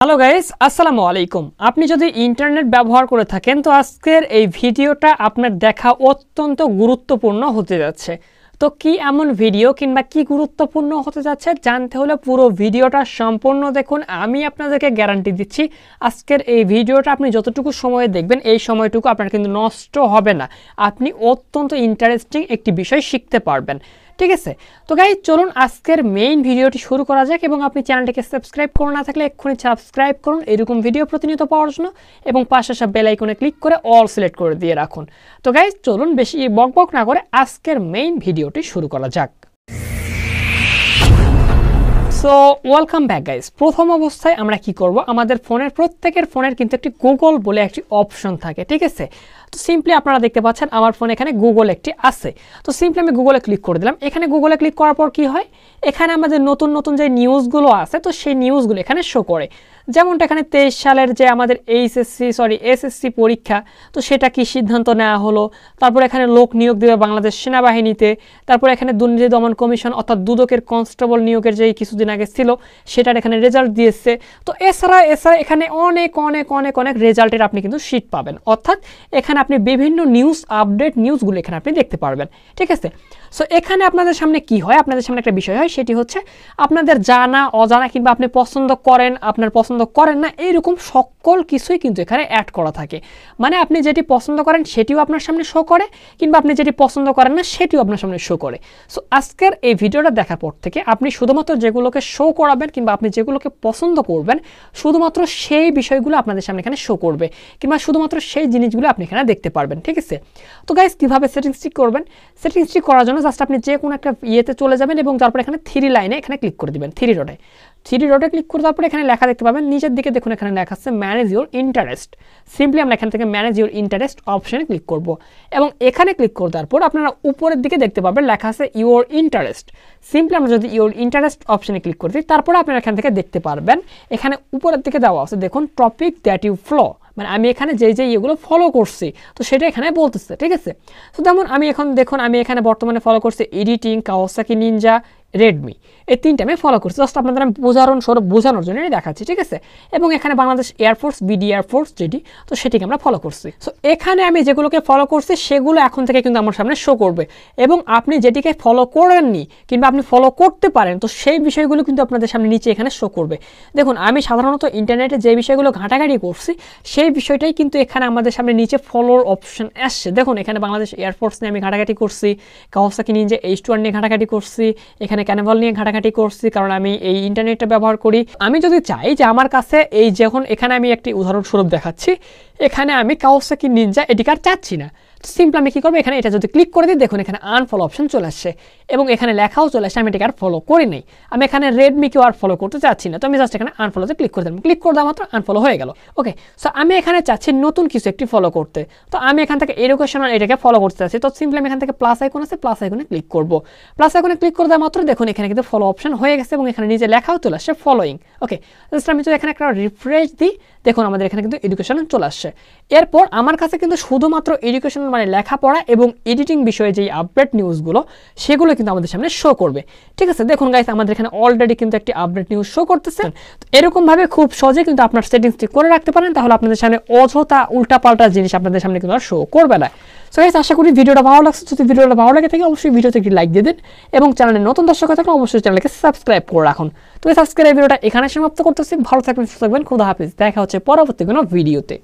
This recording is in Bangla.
হ্যালো গাইস, আসসালামু আলাইকুম। আপনি যদি ইন্টারনেট ব্যবহার করে থাকেন তো আজকের এই ভিডিওটা আপনার দেখা অত্যন্ত গুরুত্বপূর্ণ হতে যাচ্ছে। তো কি এমন ভিডিও কিংবা কি গুরুত্বপূর্ণ হতে যাচ্ছে জানতে হলে পুরো ভিডিওটা সম্পূর্ণ দেখুন। আমি আপনাদেরকে গ্যারান্টি দিচ্ছি আজকের এই ভিডিওটা আপনি যতটুকু সময় দেখবেন এই সময়টুকু আপনার কিন্তু নষ্ট হবে না। আপনি অত্যন্ত ইন্টারেস্টিং একটি বিষয় শিখতে পারবেন, ঠিক আছে? তো গাইস চলুন আজকের মেইন ভিডিওটি শুরু করা যাক এবং আপনি চ্যানেলটিকে সাবস্ক্রাইব করে না থাকলে এক্ষুনি সাবস্ক্রাইব করুন এরকম ভিডিও প্রতিনিয়ত পাওয়ার জন্য এবং পাশে সব বেল আইকনে ক্লিক করে অল সিলেক্ট করে দিয়ে রাখুন। তো গাইস চলুন বেশি বকবক না করে আজকের মেইন ভিডিওটি শুরু করা যাক। So welcome back guys. প্রথম অবস্থায় আমরা কি করব, আমাদের প্রত্যেকের ফোনের কিন্তু একটি গুগল বলে একটি অপশন থাকে, ঠিক আছে? তো সিম্পলি আপনারা দেখতে পাচ্ছেন আমার ফোনে এখানে গুগল একটি আছে। তো সিম্পলি আমি গুগলে ক্লিক করে দিলাম। এখানে গুগলে ক্লিক করার পর কি হয়, এখানে আমাদের নতুন নতুন যে নিউজগুলো আছে তো সেই নিউজগুলো এখানে শো করে। যেমনটা এখানে 23 সালের যে আমাদের এসএসসি পরীক্ষা, তো সেটা কি সিদ্ধান্ত নেওয়া হলো, তারপর এখানে লোক নিয়োগ দেবে বাংলাদেশ সেনাবাহিনীতে, তারপর এখানে দুর্নীতি দমন কমিশন অর্থাৎ দুদকের কনস্টেবল নিয়োগের যে কিছুদিন আগে ছিল সেটার এখানে রেজাল্ট দিয়েছে। তো এছাড়া এখানে অনেক অনেক অনেক অনেক রেজাল্টের আপনি কিন্তু শিট পাবেন, অর্থাৎ এখানে আপনি বিভিন্ন নিউজ আপডেট নিউজগুলো এখানে আপনি দেখতে পারবেন, ঠিক আছে? সো এখানে আপনাদের সামনে কি হয়, আপনাদের সামনে একটা বিষয় হয়, সেটি হচ্ছে আপনাদের জানা অজানা কিংবা আপনি পছন্দ করেন আপনার পছন্দ করেন না এইরকম সকল কিছুই কিন্তু এখানে অ্যাড করা থাকে। মানে আপনি যেটি পছন্দ করেন সেটিও আপনার সামনে শো করে কিংবা আপনি যেটি পছন্দ করেন না সেটিও আপনার সামনে শো করে। সো আজকের এই ভিডিওটা দেখার পর থেকে আপনি শুধুমাত্র যেগুলোকে শো করাবেন কিংবা আপনি যেগুলোকে পছন্দ করবেন শুধুমাত্র সেই বিষয়গুলো আপনাদের সামনে এখানে শো করবে কিংবা শুধুমাত্র সেই জিনিসগুলো আপনি এখানে দেখতে পারবেন, ঠিক আছে? তো গাইস কীভাবে সেটিংস ঠিক করবেন, সেটিংস ঠিক করার জন্য জাস্ট আপনি যে কোনো একটা ইয়েতে চলে যাবেন এবং তারপর এখানে 3 লাইনে এখানে ক্লিক করে দিবেন। 3 ডটে ক্লিক করে তারপরে এখানে লেখা দেখতে পাবেন, নিচের দিকে দেখুন এখানে লেখা আছে ম্যানেজ ইউর ইন্টারেস্ট। সিম্পলি আমরা এখান থেকে ম্যানেজ ইউর ইন্টারেস্ট অপশনে ক্লিক করব এবং এখানে ক্লিক করে দেওয়ার পর আপনারা উপরের দিকে দেখতে পাবেন লেখা আছে ইউর ইন্টারেস্ট। সিম্পলি আমরা যদি ইউর ইন্টারেস্ট অপশনে ক্লিক করে দিই তারপরে আপনারা এখান থেকে দেখতে পারবেন এখানে উপরের দিকে দেওয়া আছে দেখুন টপিক দ্যাট ইউ ফলো, মানে আমি এখানে যেই এগুলো ফলো করছি তো সেটা এখানে বলতেছে, ঠিক আছে? তো যেমন আমি এখন দেখুন আমি এখানে বর্তমানে ফলো করছি এডিটিং, কাওয়াসাকি নিনজা, রেডমি, এই 3টা আমি ফলো করছি। জাস্ট আপনাদের আমি বোঝানোর জন্য দেখাচ্ছি, ঠিক আছে? এবং এখানে বাংলাদেশ এয়ারফোর্স বিডি এয়ারফোর্স যেটি তো সেটিকে আমরা ফলো করছি। সো এখানে আমি যেগুলোকে ফলো করছি সেগুলো এখন থেকে কিন্তু আমার সামনে শো করবে এবং আপনি যেটিকে ফলো করেননি কিংবা আপনি ফলো করতে পারেন তো সেই বিষয়গুলো কিন্তু আপনাদের সামনে নিচে এখানে শো করবে। দেখুন আমি সাধারণত ইন্টারনেটে যে বিষয়গুলো ঘাটাঘাটি করছি সেই বিষয়টাই কিন্তু এখানে আমাদের সামনে নিচে ফলোর অপশন আসছে। দেখুন এখানে বাংলাদেশ এয়ারফোর্স নিয়ে আমি ঘাটাঘাটি করছি, কাওয়াসাকি নিনজা H2R নিয়ে ঘাটাঘাটি করছি, এখানে ক্যানেভাল নিয়ে ঘাটাঘাটি করছি কারণ আমি এই ইন্টারনেটটা ব্যবহার করি। আমি যদি চাই যে আমার কাছে এই যখন এখানে আমি একটি উদাহরণস্বরূপ দেখাচ্ছি, এখানে আমি কাওয়াসাকি নিনজা এটিকে আর চাচ্ছি না, সিম্পল আমি কী করবো এখানে এটা যদি ক্লিক করে দিই দেখুন এখানে আনফলো অপশন চলে আসছে এবং এখানে লেখাও চলে আসছে আমি এটাকে আর ফলো করি নাই। আমি এখানে রেডমিকেও আর ফলো করতে চাচ্ছি না, তো আমি জাস্ট এখানে আনফলোতে ক্লিক করে দিলাম। ক্লিক করে দেওয়া মাত্র আনফলো হয়ে গেল। ওকে, সো আমি এখানে চাচ্ছি নতুন কিছু একটি ফলো করতে, তো আমি এখান থেকে এডুকেশনাল এটাকে ফলো করতে চাচ্ছি। তো সিম্পলি আমি এখান থেকে প্লাস আইকন আছে প্লাস আইকনে ক্লিক করবো। প্লাস আইকনে ক্লিক করে দেওয়া মাত্র দেখুন এখানে কিন্তু ফলো অপশন হয়ে গেছে এবং এখানে নিজে লেখাও চলে আসছে ফলোইং। ওকে, জাস্ট আমি যদি এখানে একটা রিফ্রেশ দিই দেখুন আমাদের এখানে কিন্তু এডুকেশনাল চলে আসছে। এরপর আমার কাছে কিন্তু শুধুমাত্র এডুকেশনাল মানে লেখাপড়া এবং এডিটিং বিষয়ে যেই আপডেট নিউজগুলো সেগুলো কিন্তু আমাদের সামনে শো করবে, ঠিক আছে? দেখুন গাইস আমাদের এখানে অলরেডি কিন্তু একটি আপডেট নিউজ শো করতেছে। তো এরকমভাবে খুব সহজে কিন্তু আপনার সেটিংস ঠিক করে রাখতে পারেন, তাহলে আপনাদের সামনে অযথা উল্টাপাল্টা জিনিস আপনাদের সামনে কিন্তু আর শো করবে না। সো গাইস আশা করি ভিডিওটা ভালো লাগছে। যদি ভিডিওটা ভালো লাগে থাকে অবশ্যই ভিডিওতে একটি লাইক দিয়ে দিন এবং চ্যানেলে নতুন দর্শক থাকলে অবশ্যই চ্যানেলকে সাবস্ক্রাইব করে রাখুন। তো এই সাবস্ক্রাইব ভিডিওটা এখানে সমাপ্ত করতেছি। ভালো থাকবেন, সুস্থ থাকবেন, খুদা হাফেজ। দেখা হচ্ছে পরবর্তী কোনো ভিডিওতে।